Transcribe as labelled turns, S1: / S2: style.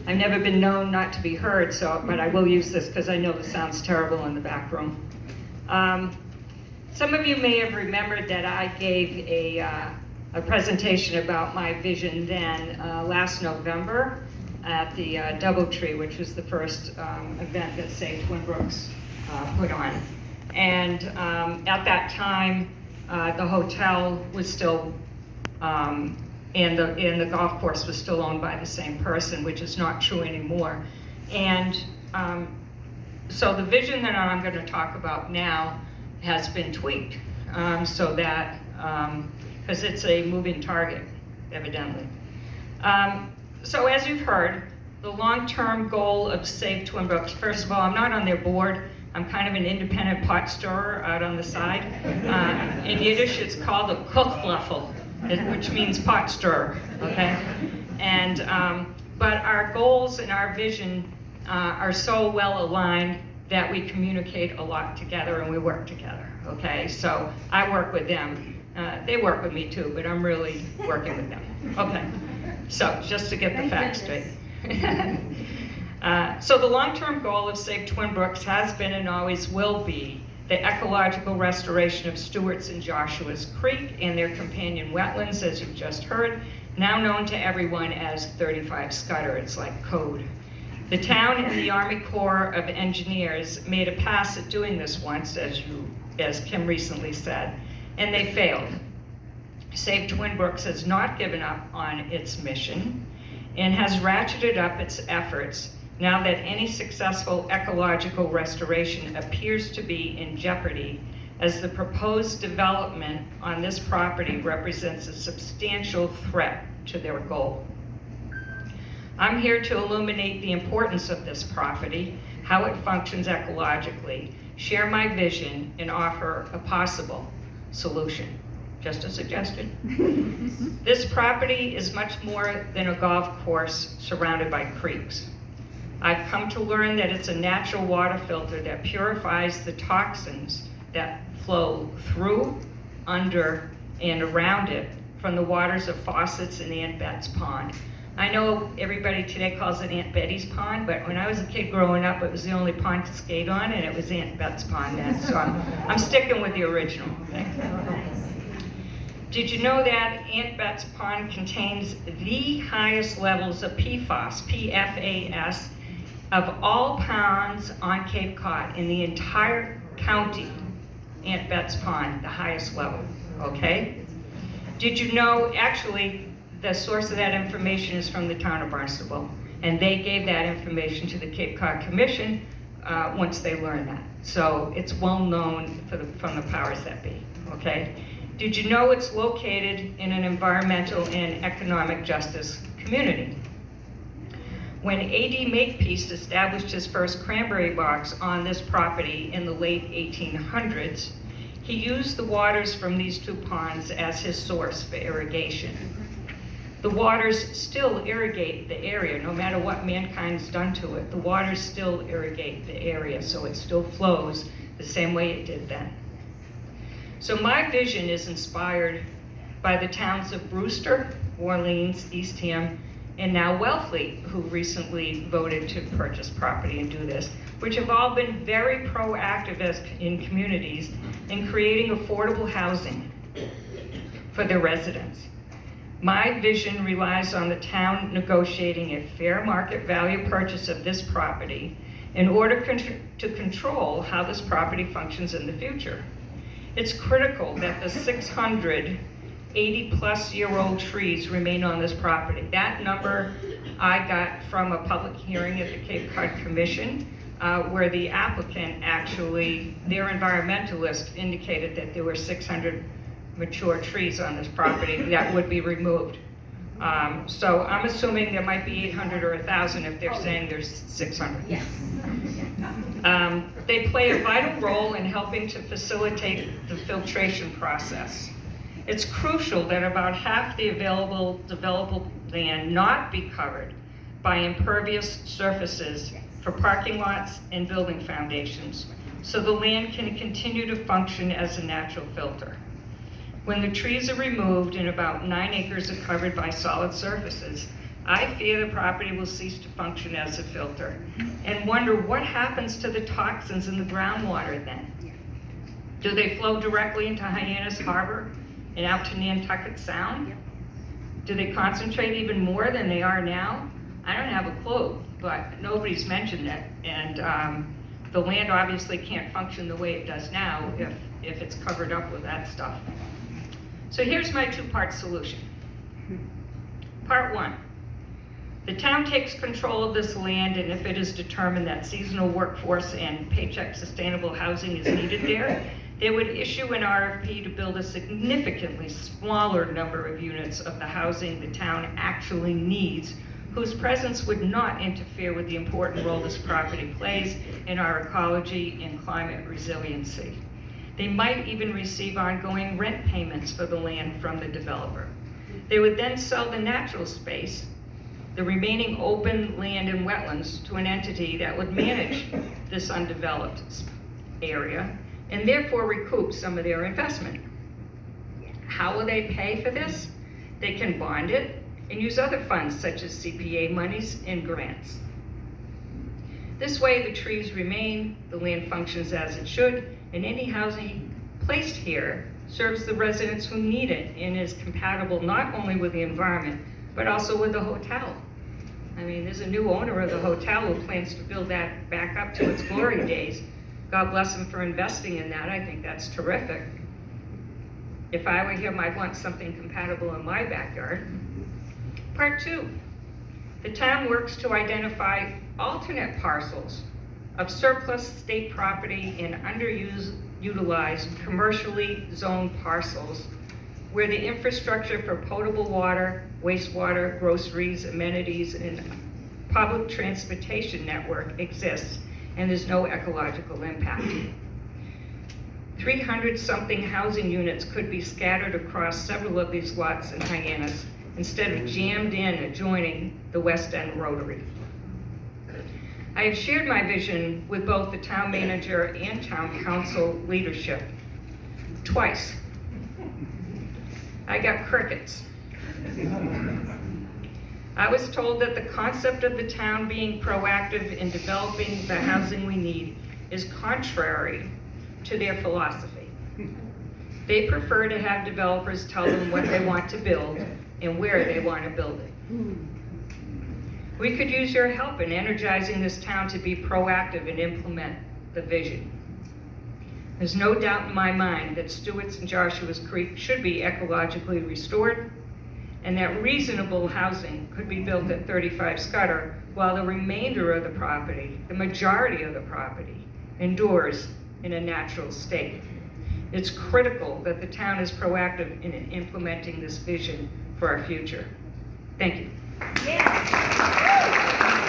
S1: I've never been known not to be heard, but I will use this because I know this sounds terrible in the back room. Some of you may have remembered that I gave a presentation about my vision then last November at the Doubletree, which was the first event that Save Twin Brooks put on. And at that time, the hotel was still, and the golf course was still owned by the same person, which is not true anymore. And so the vision that I'm going to talk about now has been tweaked so that, because it's a moving target, evidently. So as you've heard, the long-term goal of Save Twin Brooks, first of all, I'm not on their board. I'm kind of an independent pot stirrer out on the side. In Yiddish, it's called a kochbluffel, which means pot stirrer, okay? And, but our goals and our vision are so well aligned that we communicate a lot together and we work together, okay? So I work with them. They work with me too, but I'm really working with them. Okay, so just to get the facts straight. So the long-term goal of Save Twin Brooks has been and always will be the ecological restoration of Stewart's and Joshua's Creek and their companion wetlands, as you've just heard, now known to everyone as 35 Scudder. It's like code. The town and the Army Corps of Engineers made a pass at doing this once, as Kim recently said, and they failed. Save Twin Brooks has not given up on its mission and has ratcheted up its efforts now that any successful ecological restoration appears to be in jeopardy, as the proposed development on this property represents a substantial threat to their goal. I'm here to illuminate the importance of this property, how it functions ecologically, share my vision, and offer a possible solution. Just a suggestion. This property is much more than a golf course surrounded by creeks. I've come to learn that it's a natural water filter that purifies the toxins that flow through, under, and around it from the waters of faucets in Aunt Bet's Pond. I know everybody today calls it Aunt Betty's Pond, but when I was a kid growing up, it was the only pond to skate on, and it was Aunt Bet's Pond then, so I'm sticking with the original thing. Did you know that Aunt Bet's Pond contains the highest levels of PFAS, P-F-A-S, of all ponds on Cape Cod in the entire county? Aunt Bet's Pond, the highest level, okay? Did you know, actually, the source of that information is from the town of Barnstable, and they gave that information to the Cape Cod Commission once they learned that. So it's well known from the powers that be, okay? Did you know it's located in an environmental and economic justice community? When A.D. Makepeace established his first cranberry bogs on this property in the late 1800s, he used the waters from these two ponds as his source for irrigation. The waters still irrigate the area, no matter what mankind's done to it. The waters still irrigate the area, so it still flows the same way it did then. So my vision is inspired by the towns of Brewster, Orleans, Eastham, and now Wellfleet, who recently voted to purchase property and do this, which have all been very proactive in communities in creating affordable housing for their residents. My vision relies on the town negotiating a fair market value purchase of this property in order to control how this property functions in the future. It's critical that the 600 80-plus-year-old trees remain on this property. That number I got from a public hearing at the Cape Cod Commission, where the applicant actually, their environmentalist indicated that there were 600 mature trees on this property that would be removed. So I'm assuming there might be 800 or 1,000 if they're saying there's 600.
S2: Yes.
S1: They play a vital role in helping to facilitate the filtration process. It's crucial that about half the available developable land not be covered by impervious surfaces for parking lots and building foundations, so the land can continue to function as a natural filter. When the trees are removed and about 9 acres are covered by solid surfaces, I fear the property will cease to function as a filter and wonder what happens to the toxins in the groundwater then. Do they flow directly into Hyannis Harbor and out to Nantucket Sound? Do they concentrate even more than they are now? I don't have a clue, but nobody's mentioned it. And the land obviously can't function the way it does now if it's covered up with that stuff. So here's my two-part solution. Part one, the town takes control of this land, and if it is determined that seasonal workforce and paycheck sustainable housing is needed there, they would issue an RFP to build a significantly smaller number of units of the housing the town actually needs, whose presence would not interfere with the important role this property plays in our ecology and climate resiliency. They might even receive ongoing rent payments for the land from the developer. They would then sell the natural space, the remaining open land and wetlands, to an entity that would manage this undeveloped area and therefore recoup some of their investment. How will they pay for this? They can bond it and use other funds such as CPA monies and grants. This way the trees remain, the land functions as it should, and any housing placed here serves the residents who need it and is compatible not only with the environment, but also with the hotel. I mean, there's a new owner of the hotel who plans to build that back up to its glory days. God bless him for investing in that. I think that's terrific. If I were him, I'd want something compatible in my backyard. Part two, the town works to identify alternate parcels of surplus state property and underutilized commercially zoned parcels where the infrastructure for potable water, wastewater, groceries, amenities, and public transportation network exists, and there's no ecological impact. 300-something housing units could be scattered across several of these lots in Hyannis instead of jammed in adjoining the West End Rotary. I have shared my vision with both the town manager and town council leadership twice. I got crickets. I was told that the concept of the town being proactive in developing the housing we need is contrary to their philosophy. They prefer to have developers tell them what they want to build and where they want to build it. We could use your help in energizing this town to be proactive and implement the vision. There's no doubt in my mind that Stewart's and Joshua's Creek should be ecologically restored, and that reasonable housing could be built at 35 Scudder, while the remainder of the property, the majority of the property, endures in a natural state. It's critical that the town is proactive in implementing this vision for our future. Thank you. Yeah.